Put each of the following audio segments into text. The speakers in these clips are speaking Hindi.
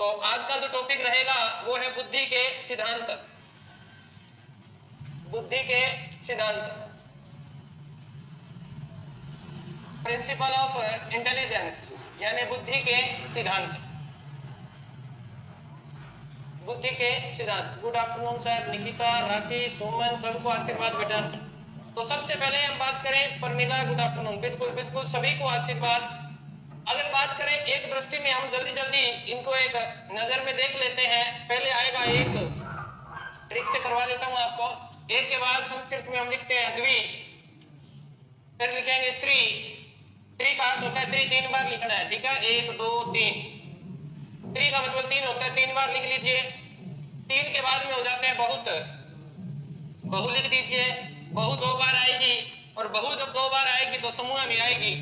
तो आज का जो टॉपिक रहेगा वो है बुद्धि के सिद्धांत। बुद्धि के सिद्धांत, प्रिंसिपल ऑफ इंटेलिजेंस, यानी बुद्धि के सिद्धांत। बुद्धि के सिद्धांत। गुड आफ्टरनून सर, निकिता, राखी, सुमन, सबको आशीर्वाद बेटा। तो सबसे पहले हम बात करें, परमिला गुड आफ्टरनून, बिल्कुल बिल्कुल सभी को आशीर्वाद। अगर बात करें एक दृष्टि में, हम जल्दी जल्दी इनको एक नजर में देख लेते हैं। पहले आएगा एक, ट्रिक से करवा देता हूं आपको। एक के बाद संस्कृत में हम लिखते हैं द्वि, फिर लिखेंगे त्रि। त्रि का अर्थ होता है त्रि, 3 बार लिखना है, ठीक है, 1 2 3। त्रि का मतलब 3 होता है, 3 बार लिख लीजिए। 3 के बाद में हो जाते हैं बहुत, बहु लिख दीजिए। बहु 2 बार आएगी, और बहु जब 2 बार आएगी तो समूह में आएगी,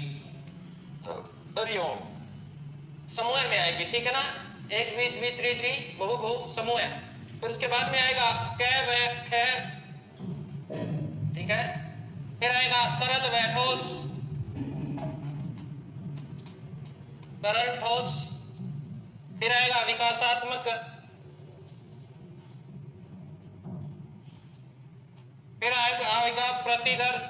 समूह में आएगी, ठीक है ना। एक द्वि द्वि त्रि त्रि, बहु बहु समूह। फिर उसके बाद में आएगा कै व ख, ठीक है। फिर आएगा तरल व ठोस, तरल ठोस। फिर आएगा विकासात्मक, फिर आएगा प्रतिदर्श।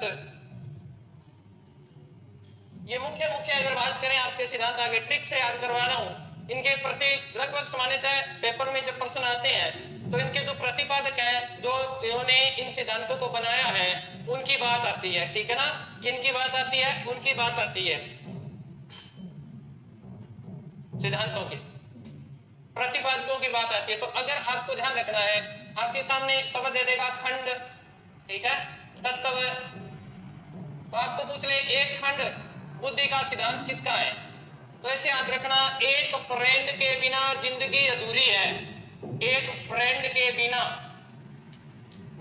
ये मुख्य अगर बात करें आपके सिद्धांत, आगे ट्रिक से याद करवा रहा हूं। इनके प्रति लगभग सामान्यतः पेपर में जब प्रश्न आते हैं तो इनके जो प्रतिपादक है, जो इन्होंने इन सिद्धांतों को बनाया है, उनकी बात आती है, ठीक है ना। किनकी बात आती है? उनकी बात आती है, सिद्धांतों की, प्रतिपादकों की बात आती है। तो अगर आपको ध्यान रखना है, आपके सामने शब्द दे देगा खंड, ठीक है, तत्व। तो आपको पूछ ले एक खंड बुद्धि का सिद्धांत किसका है, तो ऐसे याद रखना, एक फ्रेंड के बिना जिंदगी अधूरी है। एक फ्रेंड के बिना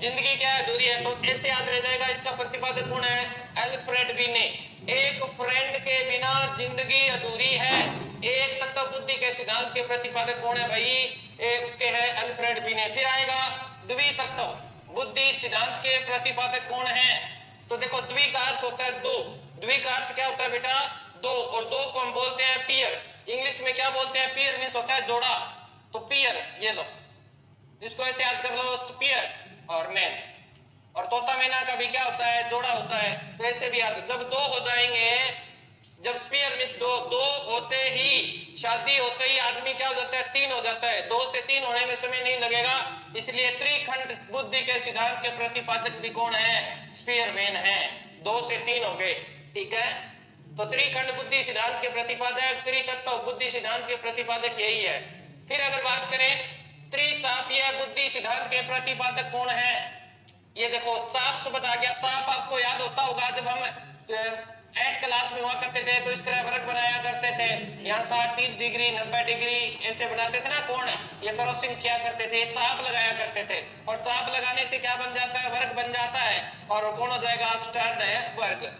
जिंदगी क्या है? अधूरी है। तो ऐसे याद रह जाएगा, इसका प्रतिपादक कौन है? अल्फ्रेड बिने। एक फ्रेंड के बिना जिंदगी अधूरी है। एक तत्व बुद्धि के सिद्धांत के प्रतिपादक कौन है भाई? उसके है अल्फ्रेड बिने। फिर आएगा द्वितत्व बुद्धि सिद्धांत के प्रतिपादक कौन है? तो देखो, द्वि का अर्थ होता है दो। द्वि का अर्थ क्या होता है बेटा? दो। और दो को हम बोलते हैं पीयर। इंग्लिश में क्या बोलते हैं? पीयर मीन्स होता है जोड़ा। तो पीयर, ये लो, इसको ऐसे याद कर लो, स्पीयर और मैन। और तोता मैना का भी क्या होता है? जोड़ा होता है। तो ऐसे भी याद, जब दो हो जाएंगे, जब स्पीयर मीन्स दो, दो होते ही, शादी होते ही आदमी क्या हो जाता है? 3 हो जाता है। 2 से 3 होने में समय नहीं लगेगा। इसलिए त्रिखंड बुद्धि के सिद्धांत के प्रतिपादक भी कौन है? स्पीयरमैन है। 2 से 3 हो गए, ठीक है। तो त्रिखंड बुद्धि सिद्धांत के प्रतिपादक, त्रितत्व बुद्धि सिद्धांत के प्रतिपादक यही है। फिर अगर बात करें त्रिचापीय बुद्धि सिद्धांत के प्रतिपादक कौन है? ये देखो, चाप शब्द आ गया। चाप आपको याद होता होगा, जब हम 8 क्लास में हुआ करते थे तो इस तरह वर्ग बनाया करते थे। यहाँ 60 30 डिग्री 90 डिग्री ऐसे बनाते थे ना कोण, ये क्रॉसिंग किया करते थे, चाप लगाया करते थे। और चाप लगाने से क्या बन जाता है? वर्ग बन जाता है, और कौन हो जाएगा? स्टर्न है वर्ग।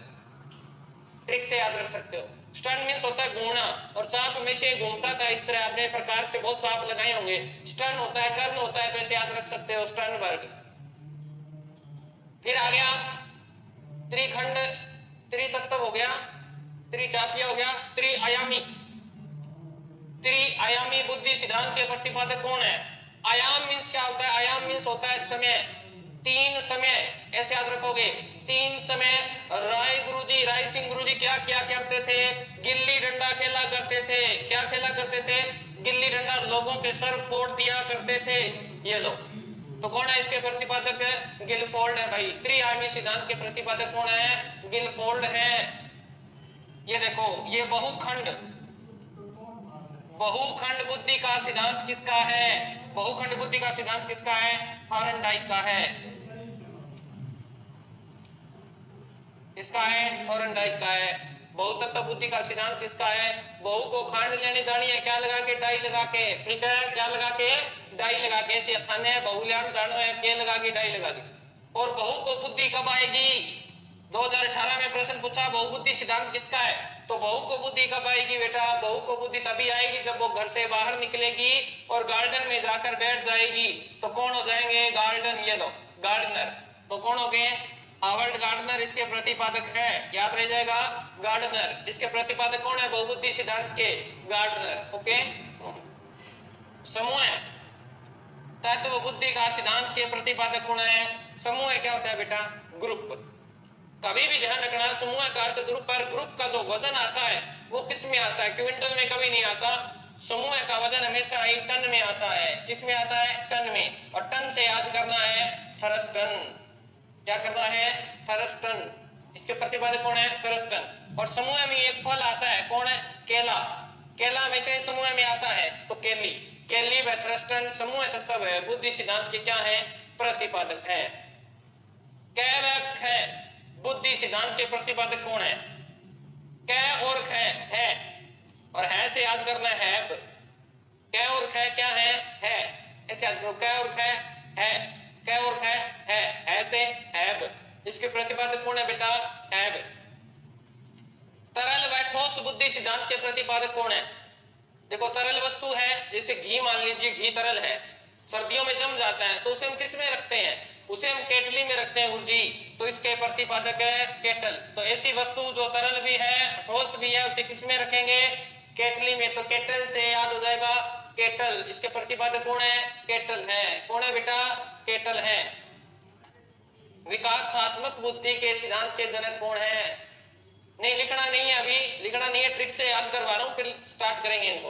ट्रिक से याद रख सकते हो। स्टर्न मीन्स होता है घूमना, और चाप में से घूमता था। इस तरह अपने प्रकार से बहुत चाप लगाए होंगे। स्टर्न होता है, टर्न होता है, तो ऐसे याद रख सकते हो, स्टर्न वर्ग। फिर आ गया त्रिखंड, त्रितत्व हो गया, त्रिचापीय हो गया, त्रिआयामी। त्रिआयामी बुद्धि सिद्धांत के प्रतिपादक कौन है? आयाम मीन्स क्या होता है? आयाम मीन्स होता है समय। 3 समय, ऐसे याद रखोगे, 3 समय। राय सिंह गुरुजी क्या किया करते थे? गिल्ली डंडा खेला करते थे। क्या खेला करते थे? गिल्ली डंडा। लोगों के सर फोड़ दिया करते थे। ये लोग, तो कौन है इसके प्रतिपादक? गिलफोर्ड है भाई। त्रिआयामी सिद्धांत के प्रतिपादक कौन है? गिलफोर्ड है। ये देखो, ये बहुखंड, बहुखंड बुद्धि का सिद्धांत किसका है? बहुखंड बुद्धि का सिद्धांत किसका है? थॉर्नडाइक का है। किसका है? थॉर्नडाइक का है। बहुतत्व बुद्धि का सिद्धांत किसका है? बहु को खांड लेने जानी है, क्या लगा के? डाई लगा के, ठीक है, क्या लगा के? डाई लगा के। ऐसे थाने है बहुल्यान जानो है, के लगा के, डाई लगा के। और बहु को बुद्धि कब आएगी? 2018 में प्रश्न पूछा, बहुबुद्धि सिद्धांत किसका है? तो बहु को बुद्धि कब आएगी बेटा? बहु को बुद्धि तभी आएगी जब वो घर से बाहर निकलेगी और गार्डन में जाकर बैठ जाएगी। तो कौन हो जाएंगे? गार्डन, ये लो, गार्डनर। तो कौन हो गए? हावर्ड गार्डनर इसके प्रतिपादक है, याद रह जाएगा, गार्डनर। इसके प्रतिपादक कौन है? बहुबुद्धि सिद्धांत के, गार्डनर। ओके, समूह तत्व बुद्धि का सिद्धांत के प्रतिपादक कौन है? समूह क्या होता है बेटा? ग्रुप। कभी भी ध्यान रखना, समूह का अर्थ ग्रुप, पर ग्रुप का जो वजन आता है वो किस में आता है? क्विंटल में कभी नहीं आता। समूह का वजन हमेशा ही टन में आता है। किस में आता है? टन में। और टन से याद करना है थर्स्टन। क्या करना है? थर्स्टन। इसके प्रतिपादक कौन है? थर्स्टन। और समूह में एक फल आता है, कौन है? केला। केला हमेशा समूह में आता है, तो केली। केली व थर्स्टन समूह तत्व है बुद्धि सिद्धांत के क्या है? प्रतिपादक है। कैरक है बुद्धि सिद्धांत के प्रतिपादक कौन है? कै और ख है, और है से याद करना है। कै और ख क्या है? है। ऐसे याद करो, कै और ख है, कै और ख है से हैब। इसके प्रतिपादक कौन है बेटा? हैब। तरल व ठोस बुद्धि सिद्धांत के प्रतिपादक कौन है? देखो, तरल वस्तु है, जैसे घी, मान लीजिए घी तरल है, सर्दियों में जम जाता है, तो उसे हम किस में रखते हैं? उसे हम केटली में रखते हैं, गुरुजी। तो इसके प्रतिपादक है केटल। तो ऐसी वस्तु जो तरल भी है, ठोस भी है, उसे किस में रखेंगे? केटली में। तो केटल से याद हो जाएगा केटल। इसके प्रतिपादक कौन है? केटल है। कौन है बेटा? केटल है। विकासात्मक बुद्धि के सिद्धांत के जनक कौन है? नहीं, लिखना नहीं है, अभी लिखना नहीं है, ट्रिक से याद करवा रहा हूं, फिर स्टार्ट करेंगे इनको।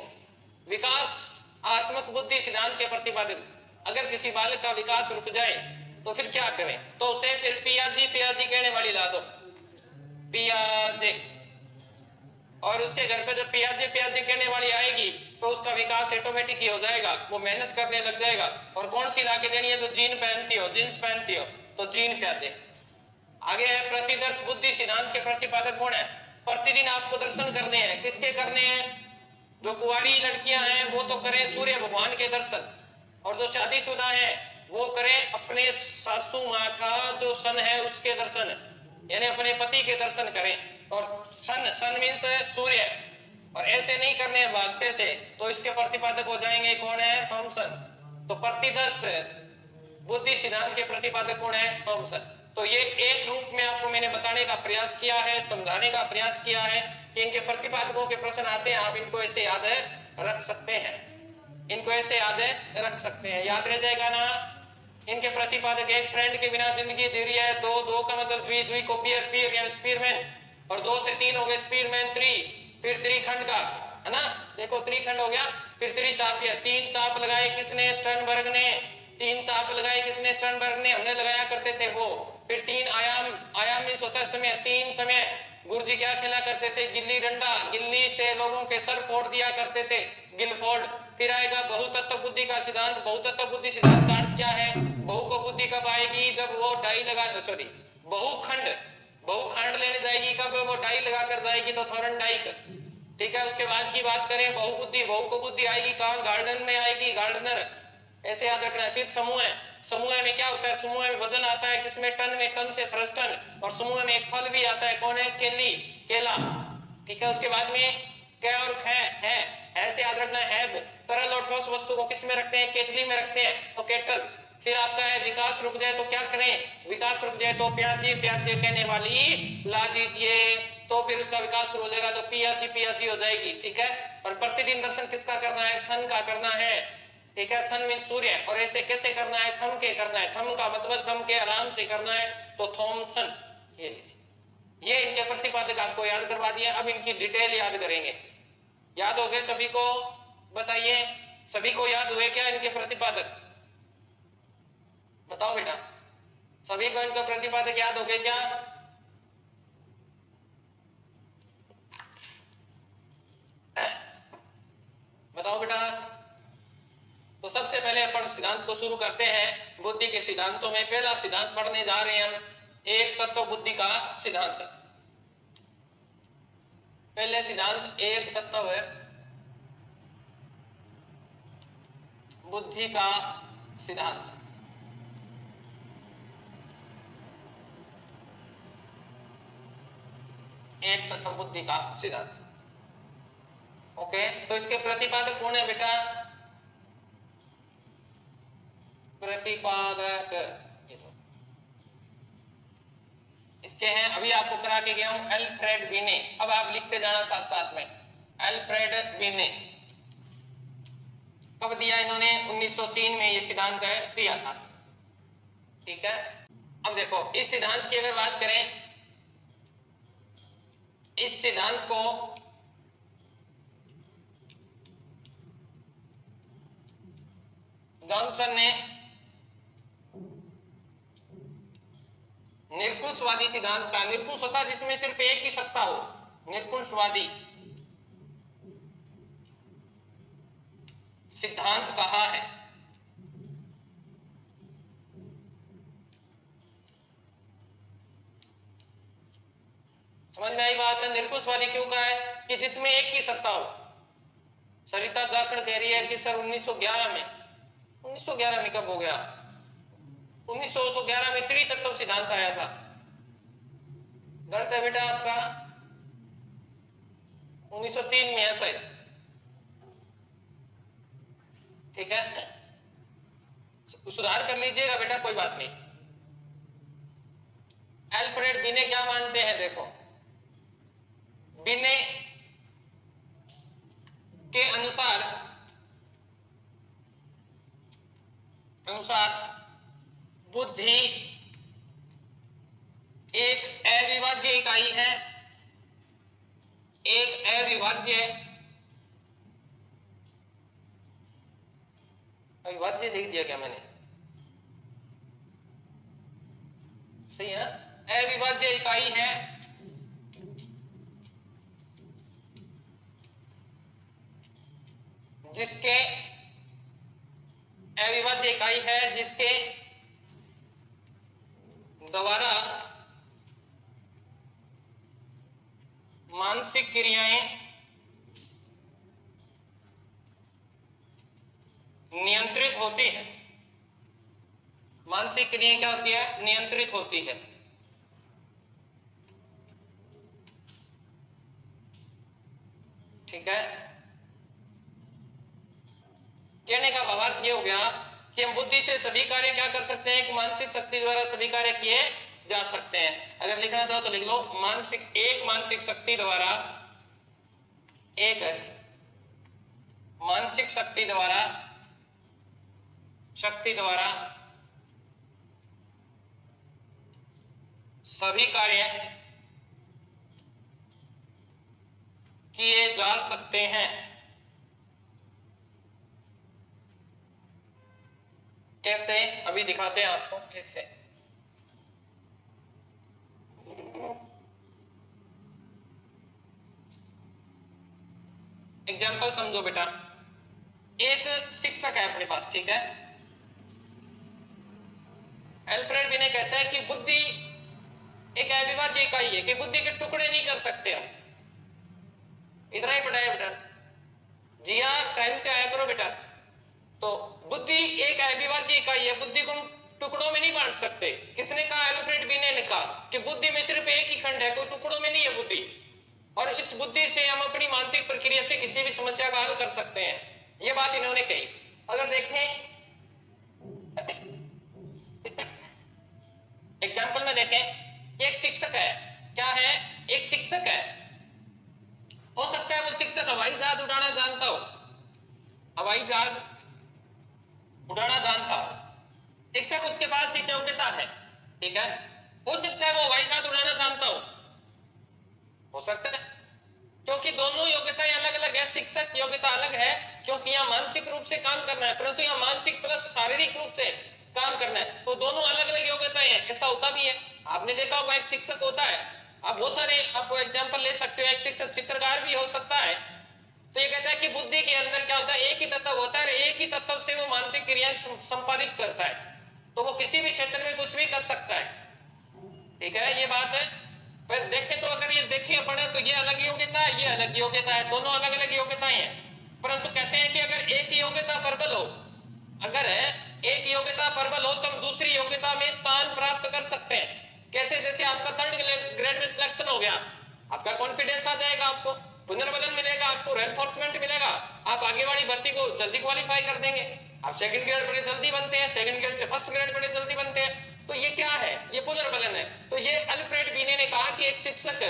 विकास आत्मक बुद्धि सिद्धांत के प्रतिपादक। अगर किसी बालक का विकास रुक जाए तो फिर क्या करें? तो उसे फिर पियाजी पियाजी कहने वाली ला दो, पियाजे। और उसके घर पे जब पियाजे पियाजे कहने वाली आएगी तो उसका विकास ऑटोमेटिक ही हो जाएगा, वो मेहनत करने लग जाएगा। और कौन सी ला के देनी है? तो जीन पहनती हो, जींस पहनती हो, तो जीन पियाजे। आगे है प्रतिदर्श बुद्धि सिद्धांत के प्रतिपादक कौन है? प्रतिदिन आपको दर्शन करने हैं। किसके करने हैं? जो कुंवारी लड़कियां हैं वो तो करें सूर्य भगवान के दर्शन, और जो शादीशुदा है वो करें अपने सासू माँ का जो सन है उसके दर्शन, यानी अपने पति के दर्शन करें। और सन मीन्स सूर्य, और ऐसे नहीं करने भागते से, तो इसके प्रतिपादक हो जाएंगे कौन है? थॉमसन। तो प्रतिदर्श बुद्धि सिद्धांत के प्रतिपादक कौन है? थॉमसन। तो ये एक रूप में आपको मैंने बताने का प्रयास किया है, समझाने का प्रयास किया है कि इनके प्रतिपादकों के प्रश्न आते हैं, आप इनको ऐसे याद रख सकते हैं, इनको ऐसे याद रख सकते हैं, याद रह जाएगा ना। इनके प्रतिपादक, एक फ्रेंड के बिना जिंदगी अधूरी है, दो, दो का मतलब द्वि, द्वि को पियर, पियर यानी स्पीयरमैन, और दो से तीन हो गए स्पीयरमैन, थ्री, फिर त्रिखंड का, है ना, देखो त्रिखंड हो गया, फिर त्रिचापिय, तीन चाप लगाए किसने? स्टर्नबर्ग ने। तीन चाप लगाए किसने? स्टर्नबर्ग ने, हमने लगाया करते थे वो। फिर तीन आयाम, आयाम मीन्स होता है समय, तीन समय। गुरुजी क्या खेला करते थे? गिल्ली डंडा, गिल्ली से लोगों के सर फोड़ दिया करते थे, गिलफोर्ड। फिर आएगा बहुतत्व बुद्धि का सिद्धांत। बहुतत्व बुद्धि सिद्धांत का अर्थ क्या है? बहु को बुद्धि कब आएगी? जब वो डाई लगा, सॉरी बहुखंड, बहुखंड लेने जाएगी कब? वो डाई लगाकर जाएगी, तो थॉर्नडाइक। ठीक है, उसके बाद की बात करें, बहुबुद्धि, बहु को बुद्धि आएगी कहां? गार्डन में आएगी, गार्डनर। ऐसे याद रखना है। फिर समूह है, समूह में क्या होता है? समूह में वजन आता है किसमें? टन में, टन से थर्स्टन। और समूह में एक फल भी आता है, कौन है? केली, केला। ठीक है, उसके बाद में कै और ख है, ऐसे याद रखना है। तरल और ठोस वस्तु को किस में रखते हैं? केतली में रखते हैं, तो केटल। फिर आपका है विकास रुक जाए तो क्या करें? विकास रुक जाए तो प्याजी प्याजी कहने वाली ला दीजिए, तो फिर उसका विकास शुरू हो जाएगा, तो पियाजी पियाजी हो जाएगी। ठीक है, और प्रतिदिन दर्शन किसका करना है? सन का करना है। ठीक है, सन मीन सूर्य। और ऐसे कैसे करना है? थम के करना है। थम का मतलब थम के आराम से करना है, तो थॉमसन। ये लीजिए, ये इनके प्रतिपादक आपको याद करवा दिए। अब इनकी डिटेल याद करेंगे। याद हो गए सभी को? बताइए, सभी को याद हुए क्या इनके प्रतिपादक? बताओ बेटा, सभी को इनका प्रतिपादक याद हो गए क्या? बताओ बेटा। तो सबसे पहले अपन सिद्धांत को शुरू करते हैं। बुद्धि के सिद्धांतों में पहला सिद्धांत पढ़ने जा रहे हैं हम, एक तत्व बुद्धि का सिद्धांत। पहले सिद्धांत एक तत्व बुद्धि का सिद्धांत। एक तत्व बुद्धि का सिद्धांत। ओके, तो इसके प्रतिपादक कौन है बेटा? प्रतिपादक इसके हैं, अभी आपको करा के गया हूं, अल्फ्रेड बीने। अब आप लिखते जाना साथ साथ में, अल्फ्रेड बीने। कब कब दिया इन्होंने? 1903 में ये सिद्धांत दिया था। ठीक है, अब देखो इस सिद्धांत की अगर बात करें, इस सिद्धांत को जॉनसन ने निरंकुशवादी सिद्धांत का, निरंकुश होता जिसमें सिर्फ एक ही सत्ता हो, निरंकुशवादी सिद्धांत कहा है। समझ में आई बात? निरंकुशवादी क्यों कहा है? कि जिसमें एक ही सत्ता हो। सरिता जाखड़ कह रही है कि सर 1911 में, 1911 में कब हो गया? 1911 में त्रितत्व सिद्धांत आया था। गलत है बेटा आपका, 1903 में है शायद। ठीक है, सुधार कर लीजिएगा बेटा, कोई बात नहीं। अल्फ्रेड बिने क्या मानते हैं? देखो, बिने के अनुसार बुद्धि एक अविभाज्य इकाई है, एक अविभाज्य लिख दिया क्या मैंने? सही है ना? अविभाज्य इकाई है जिसके अविभाज्य इकाई है जिसके द्वारा मानसिक क्रियाएं नियंत्रित होती है। मानसिक क्रियाएं क्या होती है? नियंत्रित होती है। ठीक है, कहने का भावार्थ ये हो गया कि हम बुद्धि से सभी कार्य क्या कर सकते हैं? कि मानसिक शक्ति द्वारा सभी कार्य किए जा सकते हैं। अगर लिखना था तो लिख लो, मानसिक शक्ति द्वारा, एक मानसिक शक्ति द्वारा सभी कार्य किए जा सकते हैं। कैसे? अभी दिखाते हैं आपको कैसे। एग्जाम्पल समझो बेटा, एक शिक्षक है अपने पास, ठीक है। अल्फ्रेड बिने कहता है कि बुद्धि एक अविभाज्य इकाई है, कि बुद्धि के टुकड़े नहीं कर सकते हम। इतना ही पढ़ाया बेटा, जिया टाइम से आया करो बेटा। तो बुद्धि एक अविभाज्य इकाई है, बुद्धि को टुकड़ों में नहीं बांट सकते। किसने कहा? अल्फ्रेड बिने ने कहा कि बुद्धि में सिर्फ एक ही खंड है, कोई टुकड़ों में नहीं है बुद्धि। और इस बुद्धि से हम अपनी मानसिक प्रक्रिया से किसी भी समस्या का हल कर सकते हैं। ये बात इन्होंने कही। अगर देखें एग्जाम्पल में देखें, एक शिक्षक है, क्या है? एक शिक्षक है। हो सकता है वो शिक्षक हवाई जहाज उड़ाना जानता हो, हवाई जहाज उड़ाना जानता हो। शिक्षक, उसके पास एक योग्यता है, ठीक है। हो सकता है वो हवाई जहाज उड़ाना जानता हो सकता है, क्योंकि दोनों योग्यताएं अलग अलग है। शिक्षक योग्यता अलग है क्योंकि यहाँ मानसिक रूप से काम करना है, परंतु यहाँ मानसिक प्लस शारीरिक रूप से काम करना है, तो दोनों अलग अलग योग्यताएं हैं। ऐसा होता भी है, आपने देखा होगा एक शिक्षक होता है, आप बहुत सारे आपको एग्जाम्पल ले सकते हो। एक शिक्षक चित्रकार भी हो सकता है। तो ये कहता है कि बुद्धि के अंदर क्या होता है? एक ही तत्व होता है, एक ही तत्व से वो मानसिक क्रियाएं संपादित करता है, तो वो किसी भी क्षेत्र में कुछ भी कर सकता है, ठीक है। ये बात है। पर देखें तो अगर ये देखिए पढ़े तो ये अलग योग्यता है, ये अलग योग्यता है, दोनों अलग अलग योग्यताएं हैं। परंतु कहते हैं कि अगर एक योग्यता प्रबल हो, अगर एक योग्यता प्रबल हो तो हम दूसरी योग्यता में स्थान प्राप्त कर सकते हैं। कैसे? जैसे आपका थर्ड ग्रेड में सिलेक्शन हो गया, आपका कॉन्फिडेंस आ जाएगा, आपको पुनर्बलन मिलेगा, आपको रेनफोर्समेंट मिलेगा, आप आगे वाली भर्ती को जल्दी क्वालिफाई कर देंगे। आप सेकंड ग्रेड बड़े जल्दी बनते हैं, सेकंड ग्रेड से फर्स्ट ग्रेड बड़े जल्दी बनते हैं। तो ये क्या है? ये पुनर्बलन है। तो ये अल्फ्रेड बिने ने कहा कि एक शिक्षक,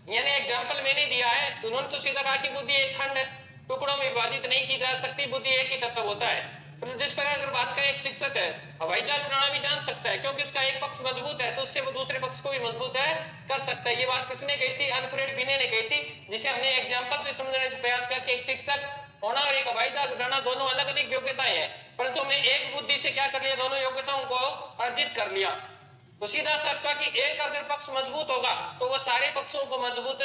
यानी एग्जाम्पल मैंने दिया है, उन्होंने तो सीधा कहा कि बुद्धि एक खंड है, टुकड़ों में विभाजित नहीं की जा सकती, बुद्धि एक ही तत्व होता है। तो जिस प्रकार अगर बात करें, एक शिक्षक है हवाई जहाज उड़ाना भी जान सकता है, क्योंकि उसका एक पक्ष मजबूत है तो उससे वो दूसरे पक्ष को भी मजबूत है कर सकता है। ये बात किसने कही थी? अल्फ्रेड बिने ने कही थी, जिसे हमने एग्जाम्पल से समझने का प्रयास किया कि एक शिक्षक होना और एक हवाई जहाज उड़ाना दोनों अलग अलग योग्यताएं हैं, परंतु हमने एक बुद्धि से क्या कर लिया, दोनों योग्यताओं को अर्जित कर लिया। तो सीधा सा अर्थ कि एक अगर पक्ष मजबूत होगा तो वह सारे पक्षों को मजबूत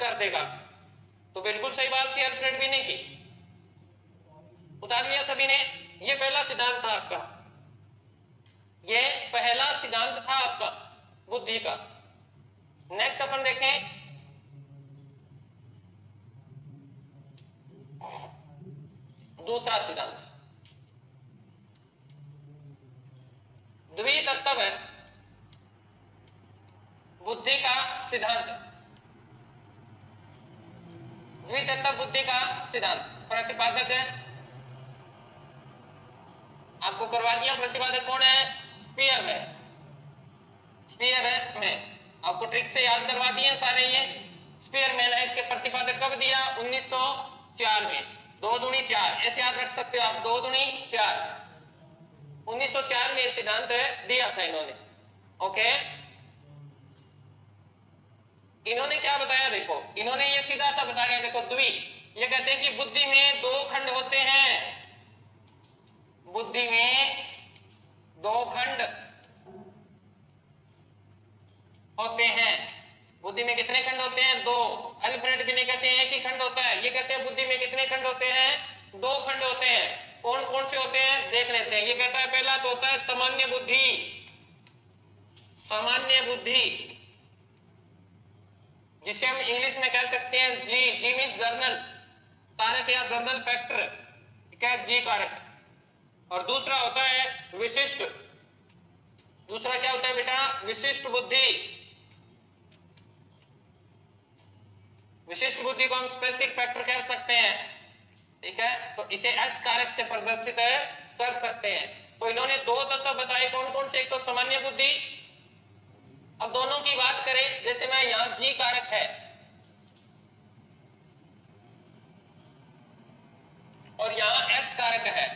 कर देगा। तो बिल्कुल सही बात थी अल्फ्रेड बिने की, उतार लिया सभी ने। ये पहला सिद्धांत था आपका, ये पहला सिद्धांत था आपका बुद्धि का। नेक्स्ट अपन देखें दूसरा सिद्धांत, द्वितत्व है बुद्धि का सिद्धांत। द्वितत्व बुद्धि का सिद्धांत प्रतिपादक है, आपको करवा दिया। प्रतिपादक कौन है? स्पीयरमैन। स्पीयरमैन आपको ट्रिक से याद करवा दिए सारे। ये स्पीयरमैन है, इसके प्रतिपादक कब दिया? 1904 में। 2 दूनी 4 ऐसे याद रख सकते हो आप, 2 दूनी 4। 1904 में सिद्धांत दिया था इन्होंने। ओके, इन्होंने क्या बताया? देखो इन्होंने ये सीधा सा बताया, देखो द्वि, ये कहते हैं कि बुद्धि में 2 खंड होते हैं। बुद्धि में 2 खंड होते हैं। बुद्धि में कितने खंड होते हैं? 2। अल्फ्रेड बिने कहते हैं एक ही खंड होता है, ये कहते हैं बुद्धि में कितने खंड होते हैं? 2 खंड होते हैं। कौन कौन से होते हैं देख लेते हैं। ये कहता है पहला तो होता है सामान्य बुद्धि। सामान्य बुद्धि जिसे हम इंग्लिश में कह सकते हैं जी। जी मीन्स जर्नल कारक या जर्नल फैक्टर, क्या? जी कारक। और दूसरा होता है विशिष्ट। दूसरा क्या होता है बेटा? विशिष्ट बुद्धि। विशिष्ट बुद्धि को हम स्पेसिफिक फैक्टर कह सकते हैं, ठीक है। तो इसे एस कारक से प्रदर्शित कर सकते हैं। तो इन्होंने 2 तत्व बताए, कौन कौन से? एक तो सामान्य बुद्धि। अब दोनों की बात करें, जैसे मैं यहां जी कारक है और यहां एस कारक है,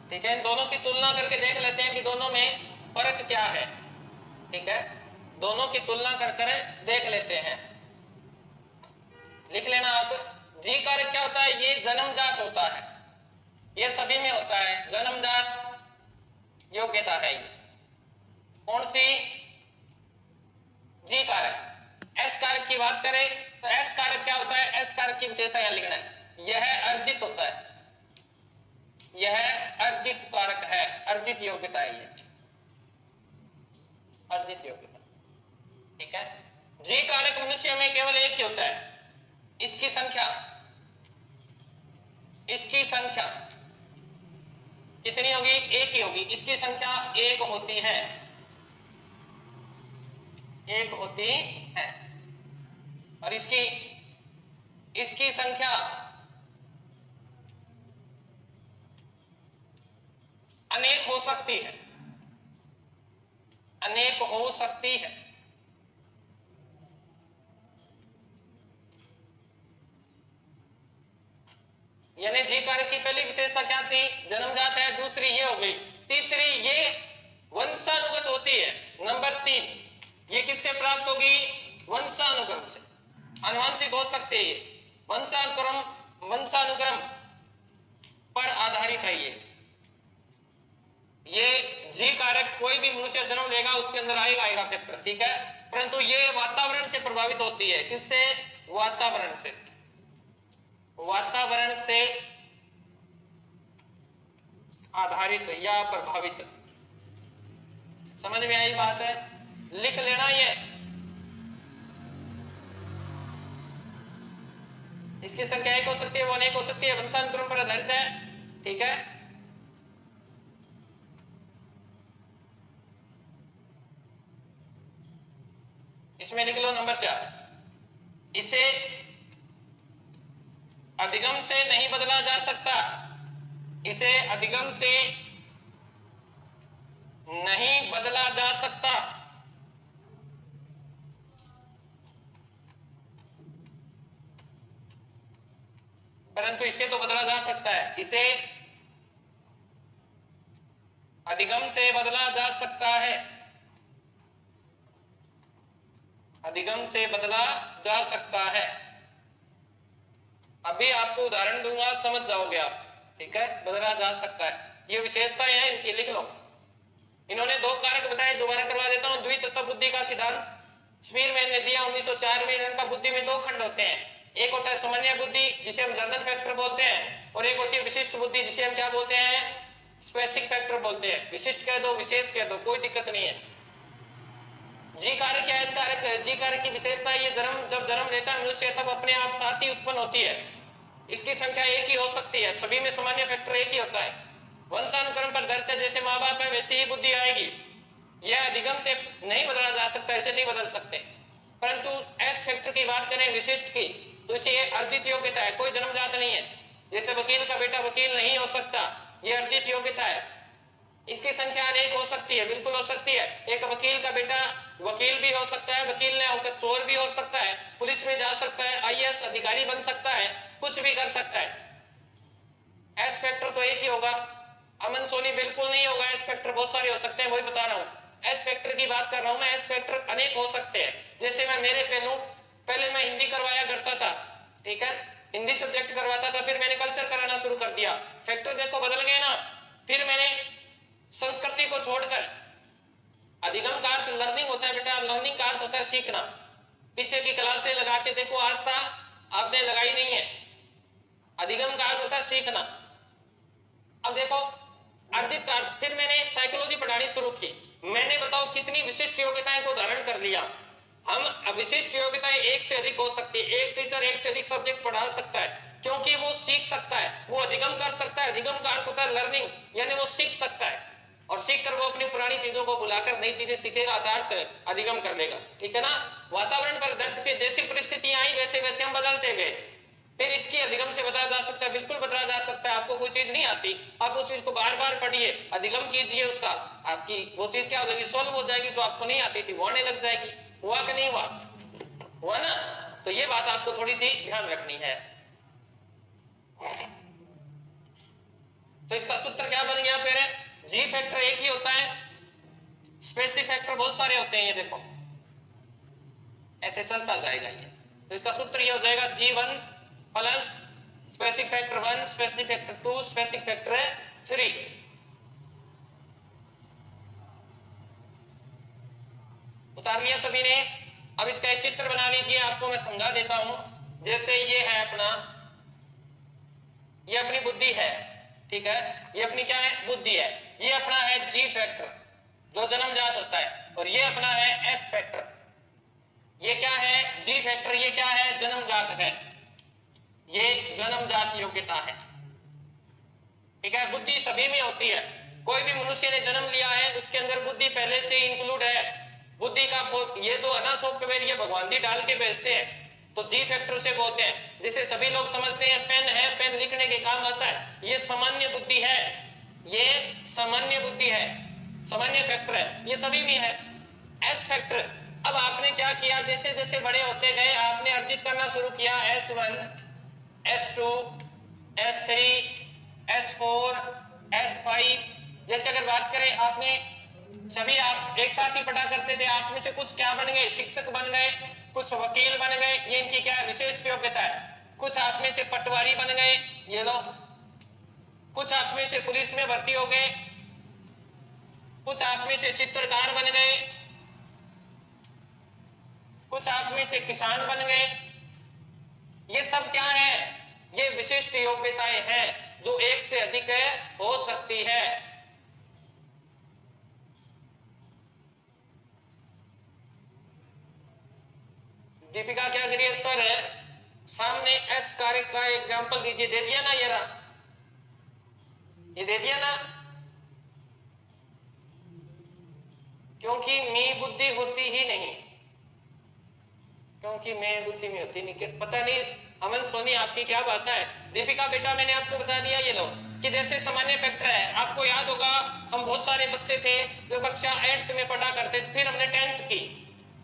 ठीक है। इन दोनों की तुलना करके देख लेते हैं कि दोनों में फर्क क्या है, ठीक है। दोनों की तुलना कर देख लेते हैं। लिख लेना आप। जी कारक क्या होता है? ये जन्मजात होता है, ये सभी में होता है, जन्मजात योग्यता है ये। कौन सी? जी कारक। एस कारक की बात करें तो एस कारक क्या होता है? एस कारक की विशेषता यहां लिखना है, यह अर्जित होता है, यह अर्जित कारक है, अर्जित योग्यता है ये, अर्जित योग्यता, ठीक है। जी कारक मनुष्य में केवल एक ही होता है, इसकी संख्या कितनी होगी? एक ही होगी। इसकी संख्या 1 होती है, 1 होती है। और इसकी संख्या अनेक हो सकती है, अनेक हो सकती है। यानी जी कारक की पहली विशेषता क्या थी? जन्मजात है। दूसरी ये हो गई। तीसरी ये वंशानुगत होती है। नंबर 3 ये किससे प्राप्त होगी? वंशानुक्रम से। आनुवंशिक हो सकती है, वंशानुक्रम पर आधारित है ये जी कारक कोई भी मनुष्य जन्म लेगा उसके अंदर आएगा फैक्टर, ठीक है। परंतु ये वातावरण से प्रभावित होती है। किससे? वातावरण से। वातावरण से आधारित या प्रभावित। समझ में आई बात है? लिख लेना ये। इसकी संख्या 1 हो सकती है, वो अनेक हो सकती है, वंशानुक्रम पर आधारित है, ठीक है। इसमें लिख लो नंबर 4, इसे अधिगम से नहीं बदला जा सकता, इसे अधिगम से नहीं बदला जा सकता। परंतु इसे तो बदला जा सकता है, इसे अधिगम से बदला जा सकता है, अधिगम से बदला जा सकता है। अभी आपको उदाहरण दूंगा, समझ जाओगे आप, ठीक है। बदला जा सकता है, ये विशेषताएं हैं इनकी, लिख लो। इन्होंने दो कारक बताए, दोबारा करवा देता हूं। द्वितत्व बुद्धि का सिद्धांत स्पीरमैन ने दिया 1904 में। इनका बुद्धि में दो खंड होते हैं, एक होता है सामान्य बुद्धि जिसे हम जर्नल फैक्टर बोलते हैं, और एक होती है विशिष्ट बुद्धि जिसे हम क्या बोलते हैं, स्पेसिफिक फैक्टर बोलते हैं। विशिष्ट कह दो, विशेष कह दो, कोई दिक्कत नहीं है। जी कारक क्या है? इस कारक जी कारक की विशेषता ये जब जन्म लेता है मनुष्य तब अपने आप साथ ही उत्पन्न होती है। इसकी संख्या एक ही हो सकती है, सभी में सामान्य फैक्टर एक ही होता है। वंशानुक्रम पर आधारित है, जैसे माँ बाप है वैसे ही बुद्धि आएगी। यह अधिगम से नहीं बदला जा सकता, इसे नहीं बदल सकते। परंतु एस फैक्टर की बात करें विशिष्ट की, तो इसे अर्जित योग्यता है, कोई जन्मजात नहीं है। जैसे वकील का बेटा वकील नहीं हो सकता, यह अर्जित योग्यता है। इसकी संख्या अनेक हो सकती है, बिल्कुल हो सकती है। एक वकील का बेटा वकील भी हो सकता है, वकील ने होकर चोर भी हो सकता है, पुलिस में जा सकता है, आईएएस अधिकारी बन सकता है, कुछ भी कर सकता है। एस फैक्टर तो एक ही होगा। अमन सोनी बिल्कुल नहीं होगा, एस फैक्टर बहुत सारे हो सकते हैं, वही बता रहा हूं। एस फैक्टर की बात कर रहा हूं मैं, एस फैक्टर अनेक हो सकते हैं। जैसे मैं मेरे पहले मैं हिंदी करवाया करता था, ठीक है, हिंदी सब्जेक्ट करवाता था, फिर मैंने कल्चर कराना शुरू कर दिया। फैक्टर देखो बदल गए ना। फिर मैंने संस्कृति को छोड़कर, अधिगम का अर्थ लर्निंग होता है बेटा, लर्निंग का अर्थ होता है सीखना। पीछे की क्लासें लगा के देखो, आज तक आपने लगाई नहीं है। अधिगम का अर्थ होता है सीखना। अब देखो अर्जित का अर्थ, फिर मैंने साइकोलॉजी पढ़ानी शुरू की। मैंने बताओ कितनी विशिष्ट योग्यताएं को धारण कर लिया। हम विशिष्ट योग्यताएं एक से अधिक हो सकती है। एक टीचर एक से अधिक सब्जेक्ट पढ़ा सकता है, क्योंकि वो सीख सकता है, वो अधिगम कर सकता है। अधिगम का अर्थ होता है लर्निंग, यानी वो सीख सकता है, और सीख कर वो अपनी पुरानी चीजों को भुलाकर नई चीजें सीखेगा, अर्थात अधिगम कर लेगा, ठीक है ना। वातावरण पर दर्द के जैसी परिस्थितियां आई वैसे वैसे हम बदलते गए। फिर इसकी अधिगम से बदला जा सकता है, बिल्कुल बदला जा सकता है। आपको कोई चीज नहीं आती, आप उस चीज को बार बार पढ़िए, अधिगम कीजिए उसका, आपकी वो चीज क्या हो जाएगी, सोल्व हो जाएगी। जो आपको नहीं आती थी वो आने लग जाएगी। हुआ कि नहीं हुआ? हुआ ना। तो ये बात आपको थोड़ी सी ध्यान रखनी है। तो इसका सूत्र क्या बन गया फिर? जी फैक्टर एक ही होता है, स्पेसिफिक फैक्टर बहुत सारे होते हैं। ये देखो ऐसे चलता जाएगा ये। तो इसका सूत्र ये हो जाएगा G1 plus specific factor 1, specific factor 2, specific factor 3। उतार लिया सभी ने? अब इसका एक चित्र बना लीजिए, आपको मैं समझा देता हूं। जैसे ये है अपना, ये अपनी बुद्धि है, ठीक है, ये अपनी क्या है, बुद्धि है। ये अपना है जी फैक्टर जो जन्मजात होता है, और ये अपना है एस फैक्टर। ये क्या है? जी फैक्टर। ये क्या है? जन्मजात है, ये जन्मजात योग्यता है, ठीक है। बुद्धि सभी में होती है। कोई भी मनुष्य ने जन्म लिया है, उसके अंदर बुद्धि पहले से इंक्लूड है। बुद्धि का ये जो है ना सॉफ्टवेयर, ये भगवान जी डाल के भेजते हैं, तो जी फैक्टर से बोलते हैं। जिसे सभी लोग समझते हैं पेन है, पेन लिखने के काम आता है, ये सामान्य बुद्धि है, ये सामान्य बुद्धि है, सामान्य फैक्टर है, ये सभी में है। एस फैक्टर, अब आपने क्या किया, जैसे जैसे बड़े होते गए आपने अर्जित करना शुरू किया। S1, S2, S3, S4, S5। जैसे अगर बात करें, आपने सभी आप एक साथ ही पढ़ा करते थे। आप में से कुछ क्या बन गए? शिक्षक बन गए, कुछ वकील बन गए, ये इनकी क्या है? विशेष योग्यता है। कुछ आप में से पटवारी बन गए, ये लो। कुछ आप में से पुलिस में भर्ती हो गए, कुछ आप में से चित्रकार बन गए, कुछ आप में से किसान बन गए। ये सब क्या है? ये विशिष्ट योग्यताएं हैं जो एक से अधिक हो सकती है। दीपिका क्या करिए सर, सामने एस कारक का एग्जांपल दीजिए। दे दिया ना, ये दे दिया ना। क्योंकि मैं बुद्धि होती ही नहीं, क्योंकि मैं बुद्धि में होती नहीं। पता नहीं अमन सोनी आपकी क्या भाषा है। दीपिका बेटा मैंने आपको बता दिया ये लो, कि जैसे सामान्य फैक्टर है। आपको याद होगा हम बहुत सारे बच्चे थे जो कक्षा 8 में पढ़ा करते थे, फिर हमने 10th की,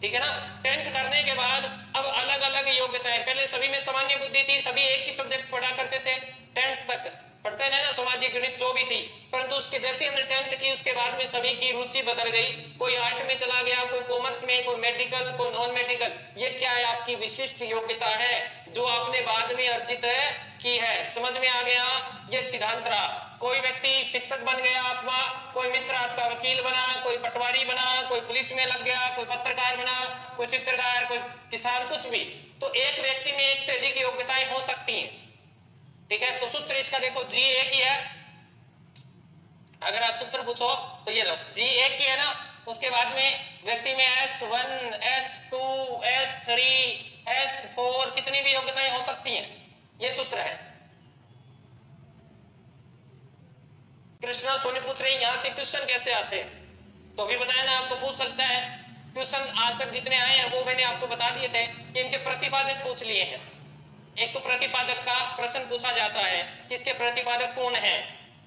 ठीक है ना। 10th करने के बाद अब अलग अलग योग्यताएं, पहले सभी में सामान्य बुद्धि थी, सभी एक ही सब्जेक्ट पढ़ा कर करते थे, 10th तक पढ़ते रहे ना, सामाजिक गणित जो भी थी, परंतु उसके जैसे हमने 10th की उसके बाद में सभी की रुचि बदल गई। कोई आर्ट में चला गया, कोई कॉमर्स में, कोई मेडिकल, कोई नॉन मेडिकल। ये क्या है? आपकी विशिष्ट योग्यता है जो आपने बाद में अर्जित की है। समझ में आ गया? ये सिद्धांत रहा। कोई व्यक्ति शिक्षक बन गया आपका, कोई मित्र आपका वकील बना, कोई पटवारी बना, कोई पुलिस में लग गया, कोई पत्रकार बना, कोई चित्रकार, कोई किसान, कुछ भी। तो एक व्यक्ति में एक से अधिक योग्यताएं हो सकती हैं। ठीक है, तो सूत्र इसका देखो, जी एक ही है। अगर आप सूत्र पूछो तो ये लो, जी एक ही है ना, उसके बाद में व्यक्ति में S1, S2, S3, S4 कितनी भी योग्यताएं हो सकती हैं। ये सूत्र है। कृष्णा सोनी पूछ रहे हैं यहां से क्वेश्चन कैसे आते हैं, तो अभी बताया ना, आपको पूछ सकता है। क्वेश्चन आज तक जितने आए हैं वो मैंने आपको बता दिए थे कि इनके प्रतिपादक पूछ लिए हैं। एक तो प्रतिपादक का प्रश्न पूछा जाता है कि इसके प्रतिपादक कौन है,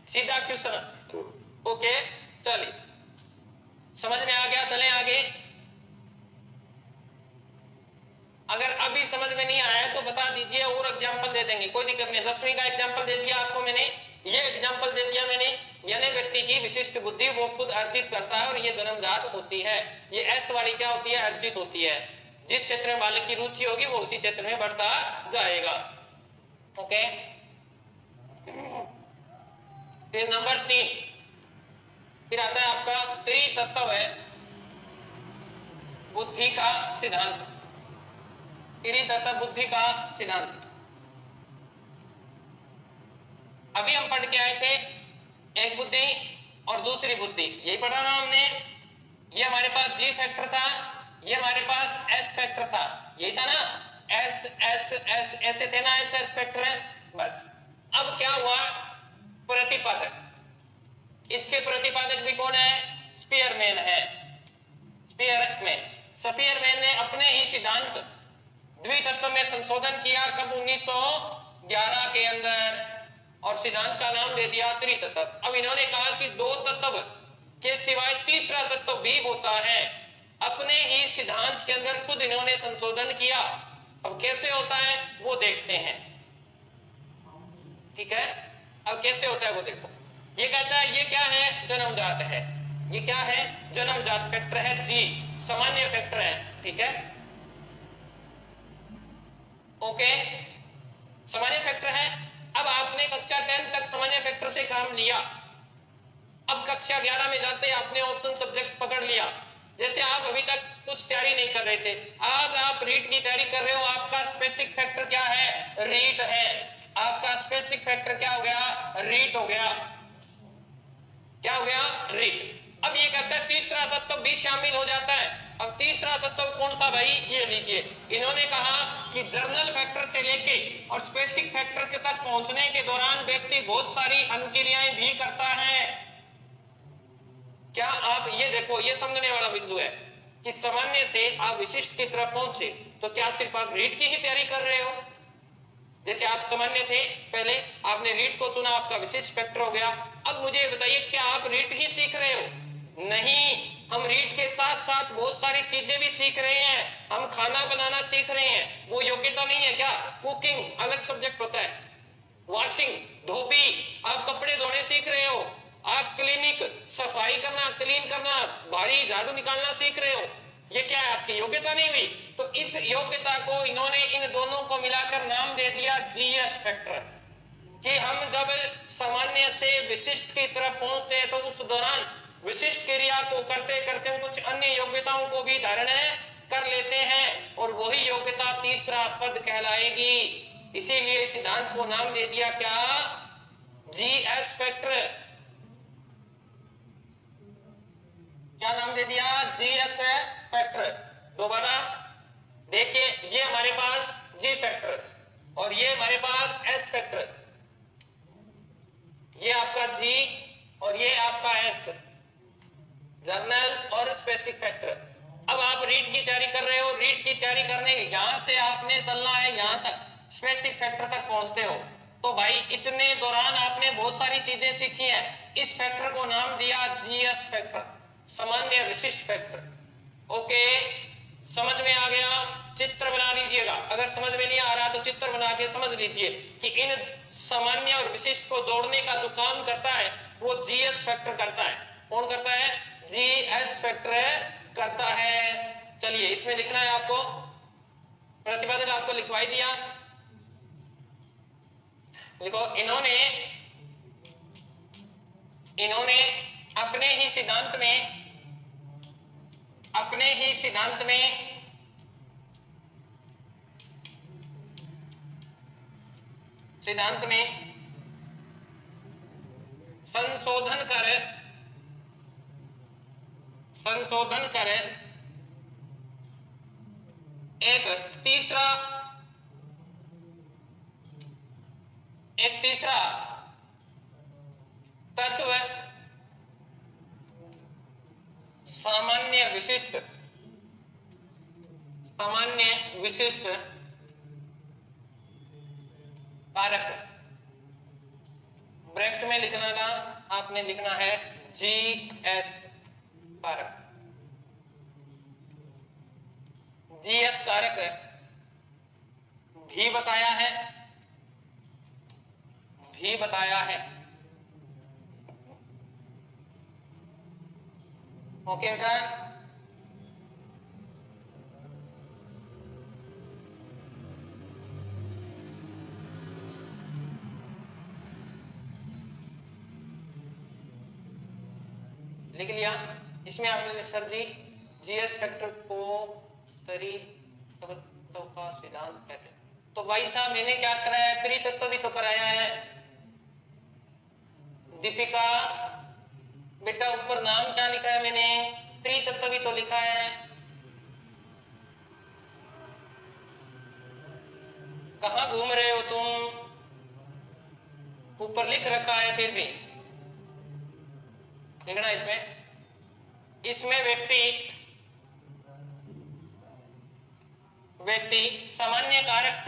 सीधा क्वेश्चन। ओके, चलिए समझ में आ गया। चलें आगे। अगर अभी समझ में नहीं आया तो बता दीजिए और एग्जाम्पल दे देंगे, कोई दिक्कत नहीं। 10वीं का एग्जाम्पल दे दिया आपको मैंने, ये एग्जाम्पल दे दिया मैंने। यानी व्यक्ति की विशिष्ट बुद्धि वो खुद अर्जित करता है और ये जन्मजात होती है। ये एस वाली क्या होती है? अर्जित होती है। जिस क्षेत्र में बालक की रुचि होगी वो उसी क्षेत्र में बढ़ता जाएगा। ओके, फिर नंबर 3 फिर आता है आपका त्रितत्व है बुद्धि का सिद्धांत। त्रितत्व बुद्धि का सिद्धांत अभी हम पढ़ के आए थे, एक बुद्धि और दूसरी बुद्धि, यही पढ़ा ना हमने। ये हमारे पास जी फैक्टर था, ये हमारे पास एस फैक्टर था, यही था ना, एस एस एस ऐसे थे ना, एस एस फैक्टर है बस। अब क्या हुआ? प्रतिपादक। इसके प्रतिपादक भी कौन है? स्पीयरमैन है। स्पीयरमैन ने अपने ही सिद्धांत द्वितत्व में संशोधन किया। कब? 1911 के अंदर, और सिद्धांत का नाम दे दिया त्रितत्व। अब इन्होंने कहा कि दो तत्व के सिवाय तीसरा तत्व भी होता है। अपने ही सिद्धांत के अंदर खुद इन्होंने संशोधन किया। अब कैसे होता है वो देखते हैं। ठीक है, अब कैसे होता है वो देखो। ये कहता है ये क्या है? जन्मजात है। ये क्या है? जन्मजात फैक्टर है। जी सामान्य फैक्टर है। ठीक है, ओके, सामान्य फैक्टर है। अब आपने कक्षा 10 तक सामान्य फैक्टर से काम लिया। अब कक्षा 11 में जाते आपने ऑप्शन सब्जेक्ट पकड़ लिया। जैसे आप अभी तक कुछ तैयारी नहीं कर रहे थे, आज आप रीट की तैयारी कर रहे हो। आपका स्पेसिफिक फैक्टर क्या है? रीट है। आपका स्पेसिफिक फैक्टर क्या हो गया? रीट हो गया। क्या हो गया? रीट। अब ये कहता है तीसरा तत्व भी शामिल हो जाता है। अब तीसरा तत्व कौन सा भाई? ये लीजिए, इन्होंने कहा कि जर्नल फैक्टर से लेके और स्पेसिफिक फैक्टर के तक पहुंचने के दौरान व्यक्ति बहुत सारी अनुक्रियाएं भी करता है। क्या आप ये देखो, ये समझने वाला बिंदु है कि सामान्य से आप विशिष्ट की तरफ पहुंचे तो क्या सिर्फ आप रीट की ही तैयारी कर रहे हो? जैसे आप सामान्य थे, पहले आपने रीट को चुना, आपका विशिष्ट फैक्टर हो गया। अब मुझे बताइए, क्या आप रीट ही सीख रहे हो? नहीं, हम रीट के साथ साथ बहुत सारी चीजें भी सीख रहे हैं। हम खाना बनाना सीख रहे हैं। वो योग्यता नहीं है क्या? कुकिंग अलग सब्जेक्ट होता है, वॉशिंग, धोबी, आप कपड़े धोने सीख रहे हो, आप क्लिनिक, सफाई करना, क्लीन करना, भारी झाड़ू निकालना सीख रहे हो। ये क्या है? आपकी योग्यता नहीं हुई। तो इस योग्यता को इन्होंने इन दोनों को मिलाकर नाम दे दिया जीएस फैक्टर। कि हम जब सामान्य से विशिष्ट की तरफ पहुंचते हैं तो उस दौरान विशिष्ट क्रिया को करते करते कुछ अन्य योग्यताओं को भी धारण कर लेते हैं, और वही योग्यता तीसरा पद कहलाएगी। इसीलिए सिद्धांत को नाम दे दिया क्या? GS factor. क्या नाम दे दिया? GS factor. दोबारा देखिए, ये हमारे पास जी फैक्टर और ये हमारे पास एस फैक्टर। ये आपका जी और ये आपका एस, जर्नल और स्पेसिफिक फैक्टर। अब आप रीट की तैयारी कर रहे हो। रीट की तैयारी करने यहां से आपने चलना है, यहां तक स्पेसिफिक फैक्टर तक पहुंचते हो। तो भाई इतने दौरान आपने बहुत सारी चीजें सीखी हैं। इस फैक्टर को नाम दिया जीएस फैक्टर, सामान्य विशिष्ट फैक्टर। ओके, समझ में आ गया? चित्र बना लीजिएगा। अगर समझ में नहीं आ रहा तो चित्र बना के समझ लीजिए कि इन सामान्य और विशिष्ट को जोड़ने का जो काम करता है वो जीएस फैक्टर करता है। कौन करता है? जीएस फैक्टर करता है। चलिए इसमें लिखना है आपको, प्रतिपादक आपको लिखवाई दिया। देखो इन्होंने अपने ही सिद्धांत में संशोधन कर एक तीसरा तत्व सामान्य विशिष्ट कारक, ब्रैकेट में लिखना था, आपने लिखना है जीएस कारक। जीएस कारक भी बताया है। ओके बेटा, लिख लिया। इसमें आपने सर जी जीएस फैक्टर को त्रितत्व का सिद्धांत कहते हैं। तो भाई साहब मैंने क्या कराया? त्रितत्व भी तो कराया है। दीपिका बेटा ऊपर नाम क्या लिखा है मैंने? त्रितत्व भी तो लिखा है। कहां घूम रहे हो तुम? ऊपर लिख रखा है फिर भी देखना। इसमें व्यक्ति सामान्य कारक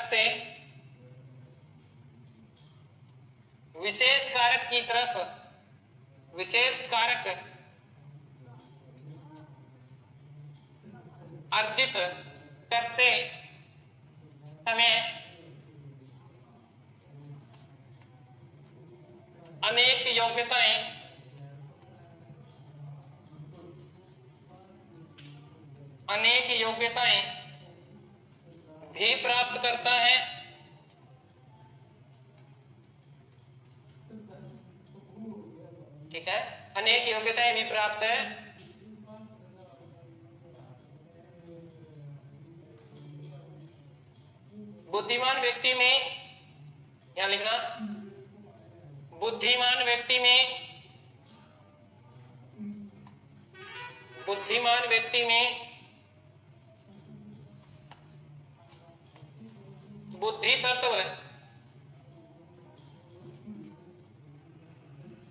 से विशेष कारक अर्जित करते समय अनेक योग्यताएं भी प्राप्त करता है। ठीक है, अनेक योग्यताएं भी प्राप्त है। बुद्धिमान व्यक्ति में, यहां लिखना, बुद्धिमान व्यक्ति में बुद्धि तत्व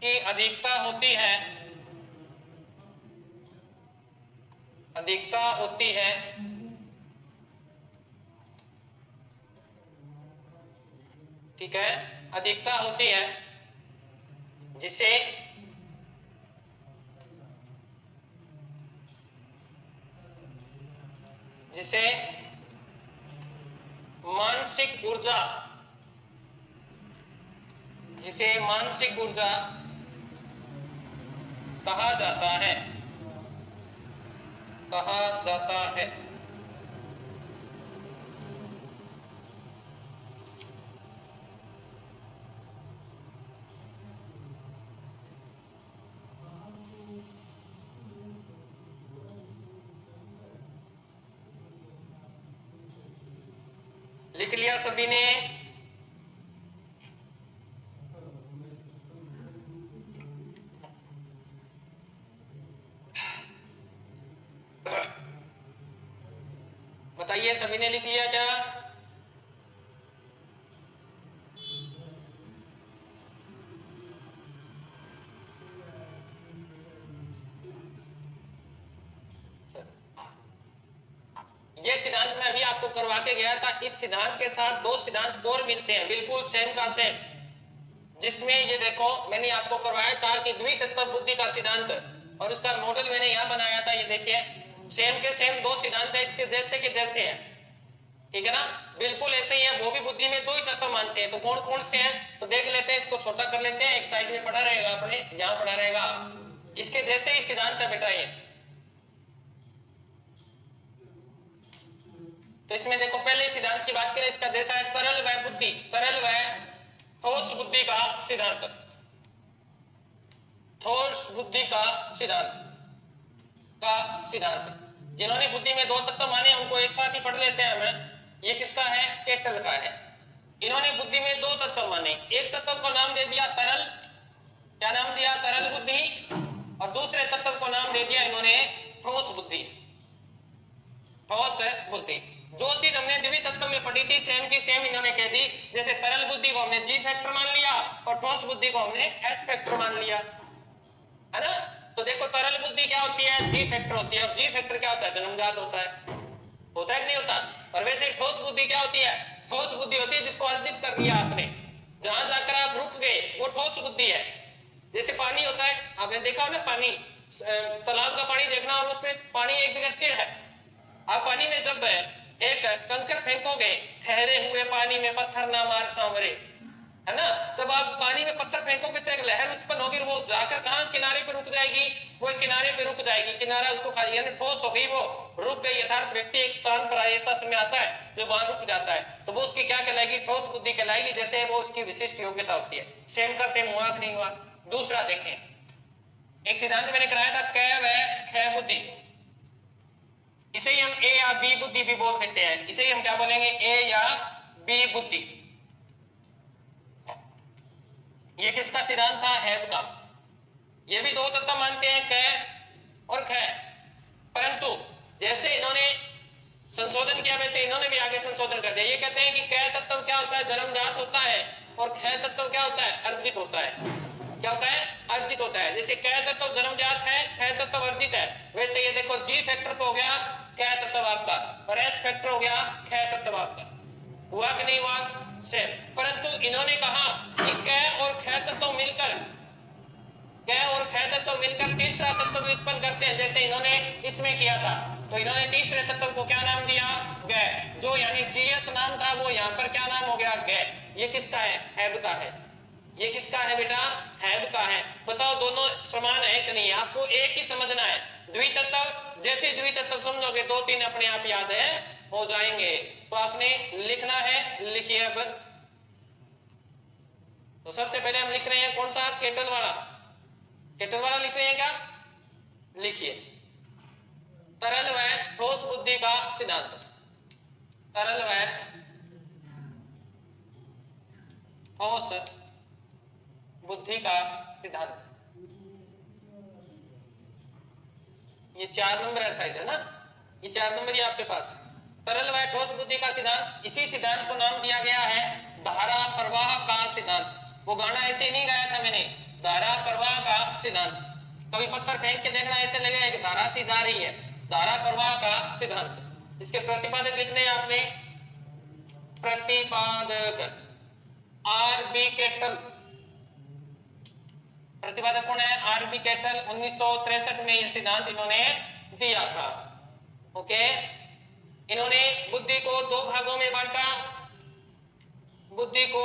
की अधिकता होती है। ठीक है, अधिकता होती है जिसे मानसिक ऊर्जा कहा जाता है। लिख लिया सभी ने? बताइए, सभी ने लिख लिया क्या? ये सिद्धांत मैं अभी आपको करवा के गया था। इस सिद्धांत के साथ दो सिद्धांत और मिलते हैं, बिल्कुल सेम का सेम, जिसमें ये देखो मैंने आपको करवाया था कि द्वितत्व बुद्धि का सिद्धांत, और उसका मॉडल मैंने यहां बनाया था। ये देखिए सेम के सेम दो सिद्धांत है, इसके जैसे के जैसे है। ठीक है ना। बिल्कुल ऐसे ही है, वो भी बुद्धि में दो ही तत्व मानते हैं। तो कौन कौन से हैं तो देख लेते हैं, इसको छोटा कर लेते हैं। एक साइड में पड़ा रहेगा, अपने यहां पड़ा रहेगा, इसके जैसे ही सिद्धांत है बेटा ये। तो इसमें देखो पहले सिद्धांत की बात करें, इसका जैसा है तरल व बुद्धि, तरल व ठोस बुद्धि का सिद्धांत, ठोस बुद्धि का सिद्धांत। जिन्होंने बुद्धि में दो तत्व माने उनको एक साथ ही पढ़ लेते हैं हमें। ये किसका है, केटल का है। इन्होंने बुद्धि में दो तत्व माने, एक तत्व को नाम दे दिया तरल, क्या नाम दिया, तरल बुद्धि, और दूसरे तत्व को नाम दे दिया इन्होंने ठोस बुद्धि, ठोस बुद्धि। जो चीज हमने द्वि तत्व में पढ़ी थी सेम की सेम इन्होंने कह दी। जैसे तरल बुद्धि को हमने जी फैक्टर मान लिया और ठोस बुद्धि को हमने एस फैक्टर मान लिया, है ना। तो देखो तरल बुद्धि क्या होती है, जी फैक्टर होती है। और जी फैक्टर क्या होता है, जन्मजात होता है कि नहीं होता। और वैसे ठोस बुद्धि क्या होती है, ठोस बुद्धि होती है जिसको अर्जित कर लिया आपने, जहां जाकर आप रुक गए वो ठोस बुद्धि है। जैसे पानी होता है, आपने देखा ना, पानी तालाब का पानी देखना और उसमें पानी एक जगह स्थिर है। आप पानी में जब एक कंकर फेंकोगे, ठहरे हुए पानी में पत्थर ना मार सांवरे, है ना, तब आप पानी में पत्थर फेंकोगे तो एक लहर उत्पन्न होगी, वो जाकर कहां, किनारे पे रुक जाएगी, वो किनारे पे रुक जाएगी, किनारा उसको यानी ठोस हो गई, वो रुक गई। यथार्थ व्यक्ति एक स्थान पर आए, ऐसा समय आता है जो वहां रुक जाता है, तो वो उसकी क्या कहलाएगी, ठोस बुद्धि कहलाएगी। जैसे वो उसकी विशिष्ट योग्यता होती है। सेम का सेम हुआ कि नहीं हुआ। दूसरा देखें, एक सिद्धांत मैंने कराया था कै व ख बुद्धि, इसे ही हम ए या बी बुद्धि भी बोल देते हैं। इसे ही हम क्या बोलेंगे, ए या बी बुद्धि। ये किसका सिद्धांत था, हैब का। ये भी दो तत्व मानते हैं, कै और ख। परंतु जैसे इन्होंने संशोधन किया वैसे इन्होंने भी आगे संशोधन कर दिया। ये कहते हैं कि कै तत्व क्या होता है, जन्मजात होता है, और ख तत्व क्या होता है, अर्जित होता है। क्या होता है, अर्जित होता है। जैसे कै तत्व जन्मजात है, ख तत्व अर्जित है, वैसे ये देखो जी फैक्टर तो हो गया कै तत्व आपका, और एस फैक्टर हो गया ख तत्व आपका। हुआ कि नहीं हुआ, सेम। परंतु इन्होंने कहा कि कै और ख तत्व मिलकर, कै और ख तत्व मिलकर तीसरा तत्व भी उत्पन्न करते हैं, जैसे इन्होंने इसमें किया था। तो इन्होंने तीसरे तत्व को क्या नाम दिया, गै। जो यानी जीएस नाम था वो यहाँ पर क्या नाम हो गया, गै। ये किसका है, हैब का है। ये किसका है बेटा, हैब का है। बताओ दोनों समान है कि नहीं, आपको एक ही समझना है। द्वितत्व, जैसे द्वितत्व समझोगे दो तीन अपने आप याद है हो जाएंगे। तो आपने लिखना है, लिखिए अब। तो सबसे पहले हम लिख रहे हैं कौन सा, केटल वाला, केटल वाला लिख रहे हैं क्या, लिखिए। तरल व ठोस बुद्धि का सिद्धांत, तरल व ठोस बुद्धि का सिद्धांत। ये 4 नंबर है शायद, है ना, ये 4 नंबर ही आपके पास। तरल व ठोस बुद्धि का सिद्धांत, इसी सिद्धांत को नाम दिया गया है धारा प्रवाह का सिद्धांत। वो गाना ऐसे नहीं गाया था मैंने, धारा प्रवाह का सिद्धांत। कभी पत्थर फेंक के देखना, ऐसे लगेगा एक धारा सी जा रही है, धारा प्रवाह का सिद्धांत। इसके प्रतिपादक लिखने आपने, प्रतिपादक आर.बी. केटल। प्रतिपादक कौन है, आर.बी. केटल। 1963 में यह सिद्धांत इन्होंने दिया था। ओके, इन्होंने बुद्धि को दो भागों में बांटा, बुद्धि को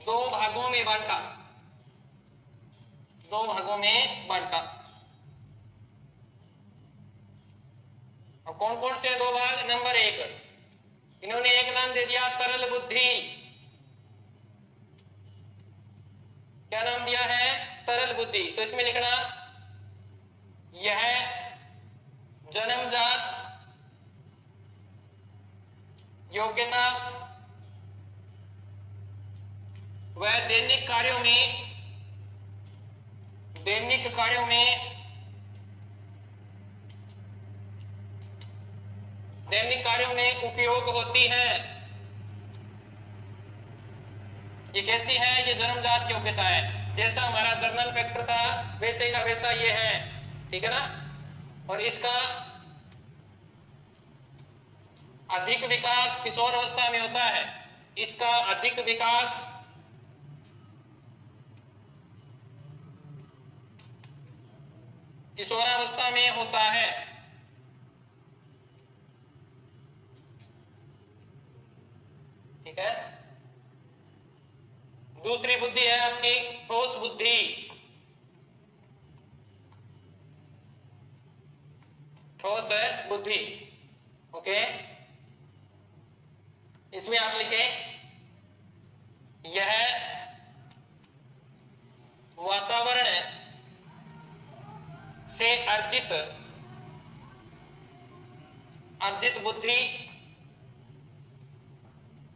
दो भागों में बांटा, दो भागों में बांटा। और कौन कौन से दो भाग, नंबर 1, इन्होंने एक नाम दे दिया तरल बुद्धि। क्या नाम दिया है, तरल बुद्धि। तो इसमें लिखना, यह जन्मजात योग्यता व दैनिक कार्यों में, दैनिक कार्यों में, दैनिक कार्यों में उपयोग होती है। ये कैसी है, ये जन्मजात योग्यता है। जैसा हमारा जर्नल फैक्टर था वैसे का वैसा ये है, ठीक है ना। और इसका अधिक विकास किशोर अवस्था में होता है, इसका अधिक विकास किशोरावस्था में होता है। ठीक है। दूसरी बुद्धि है आपकी ठोस बुद्धि। ठोस बुद्धि, ओके। इसमें आप लिखें यह वातावरण से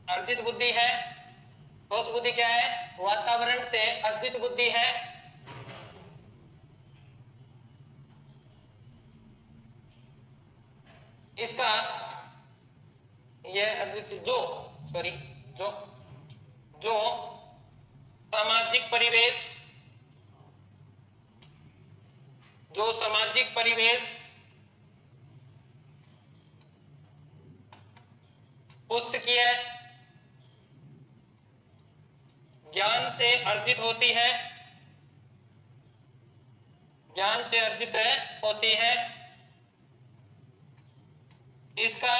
अर्जित बुद्धि है। ठोस बुद्धि क्या है? वातावरण से अर्जित बुद्धि है। इसका यह जो सामाजिक परिवेश पुस्तकीय ज्ञान से अर्जित होती है, इसका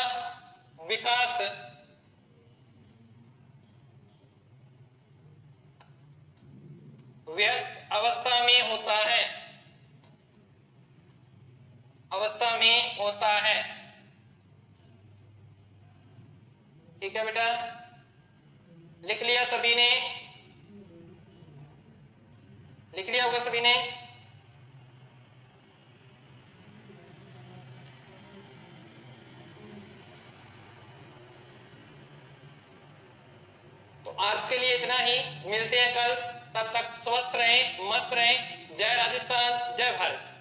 विकास व्यस्त अवस्था में होता है। ठीक है बेटा, लिख लिया सभी ने? लिख लिया होगा सभी ने? तो आज के लिए इतना ही, मिलते हैं कल। तब तक स्वस्थ रहें, मस्त रहें। जय राजस्थान, जय भारत।